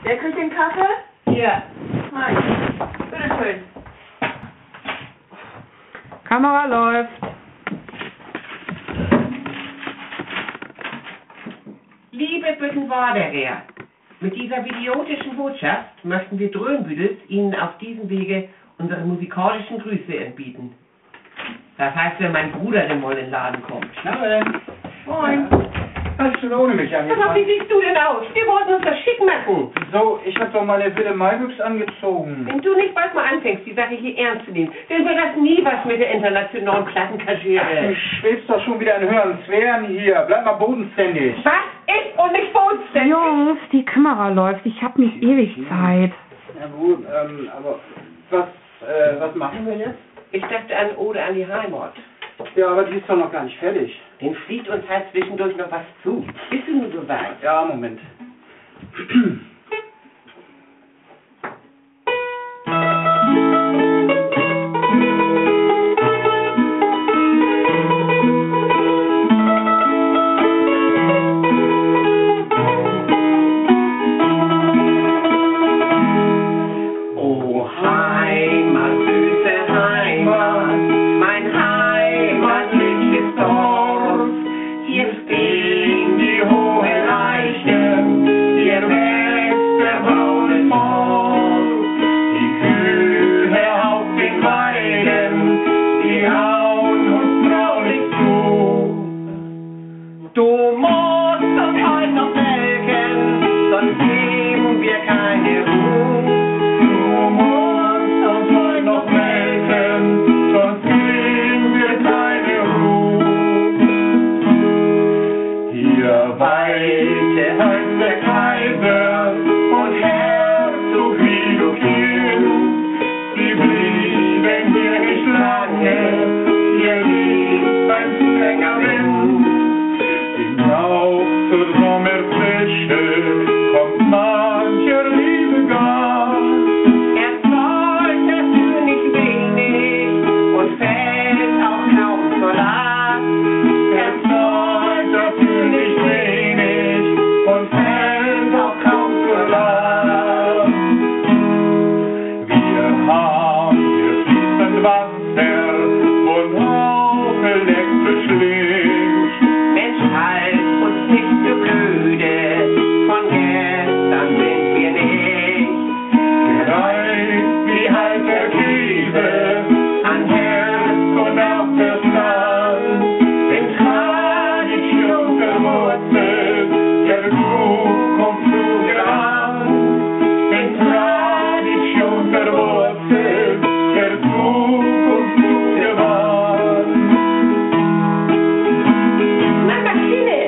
Wer kriegt den Kaffee? Hier. Nein. Bitteschön. Kamera läuft. Liebe Büttenwaderer, mit dieser idiotischen Botschaft möchten wir Dröhnbüdels Ihnen auf diesem Wege unsere musikalischen Grüße entbieten. Das heißt, wenn mein Bruder denn mal in den Laden kommt. Na denn? Moin. Hast du ohne mich Sag mal, wie angefangen? siehst du denn aus? Wir wollten uns das schick machen. So, ich hab doch meine Wille Maibüchse angezogen. Wenn du nicht bald mal anfängst, die Sache hier ernst zu nehmen, dann wird das nie was mit der internationalen Plattenkarriere. Du schwebst doch schon wieder in höheren Sphären hier. Bleib mal bodenständig. Was? Ich und nicht bodenständig? Jungs, die Kamera läuft. Ich hab nicht ewig Zeit. Ja gut, aber was machen wir jetzt? Ich dachte an Ode an die Heimat. Ja, aber die ist doch noch gar nicht fertig. Den fliegt uns halt zwischendurch noch was zu. Bist du nur so weit? Ja, Moment. Oh Heimat, süße Heimat, mein heimatliches Dorf. Hier stehen die hohen Eichen, ihr bester braune Moor. Die Kühe auf den Weiden, die hauen uns traurig zu. Du musst uns heute noch melken, sonst geben wir keine Ruhe. Du musst uns heute noch melken, sonst geben wir keine Ruhe. Hier weilte heute der Kaiser und Herzog wie du Kind. Sie blieben hier nicht lange, ihr liebt ein strenger Wind. Hinauf zur Sommerfrische kommt mancher liebe Gast. Er zahlt dafür nicht wenig und fällt auch kaum zur Last. Er zahlt dafür nicht wenig und fällt auch kaum zur Last. Wir haben hier fließend Wasser und auch elektrisch Licht. Mensch, halt uns nicht so blöde, von gestern sind wir nicht. Gereizt wie alter Liebe, an Herz und auf Verstand, in Tradition verwurzelt, der Zukunft zugewandt. In Tradition verwurzelt, der Zukunft zugewandt. Na, Maschine!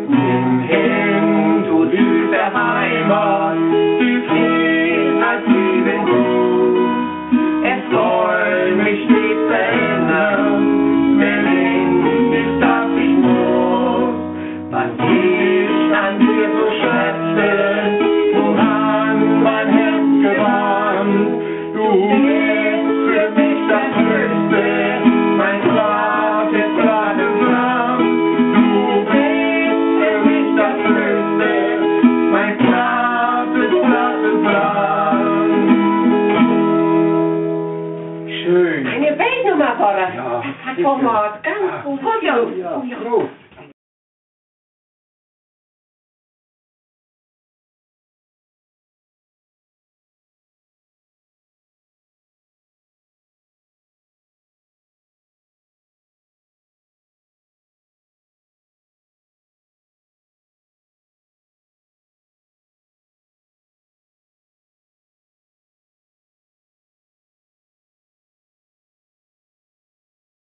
Nimm hin, du süße Heimat, du viel als lieben Gruß. Es soll mich stets erinnern, wenn ist, dass ich muss. Was ich an dir so schätze, woran mein Herz gewandt. Du bist für mich das Höchste, mein zartes Fladenland. Du bist für mich das Höchste, mein zartes Fladenland. Schön. Eine Weltnummer war das. Ja, Das hat Format, ganz gut. Ja, groß.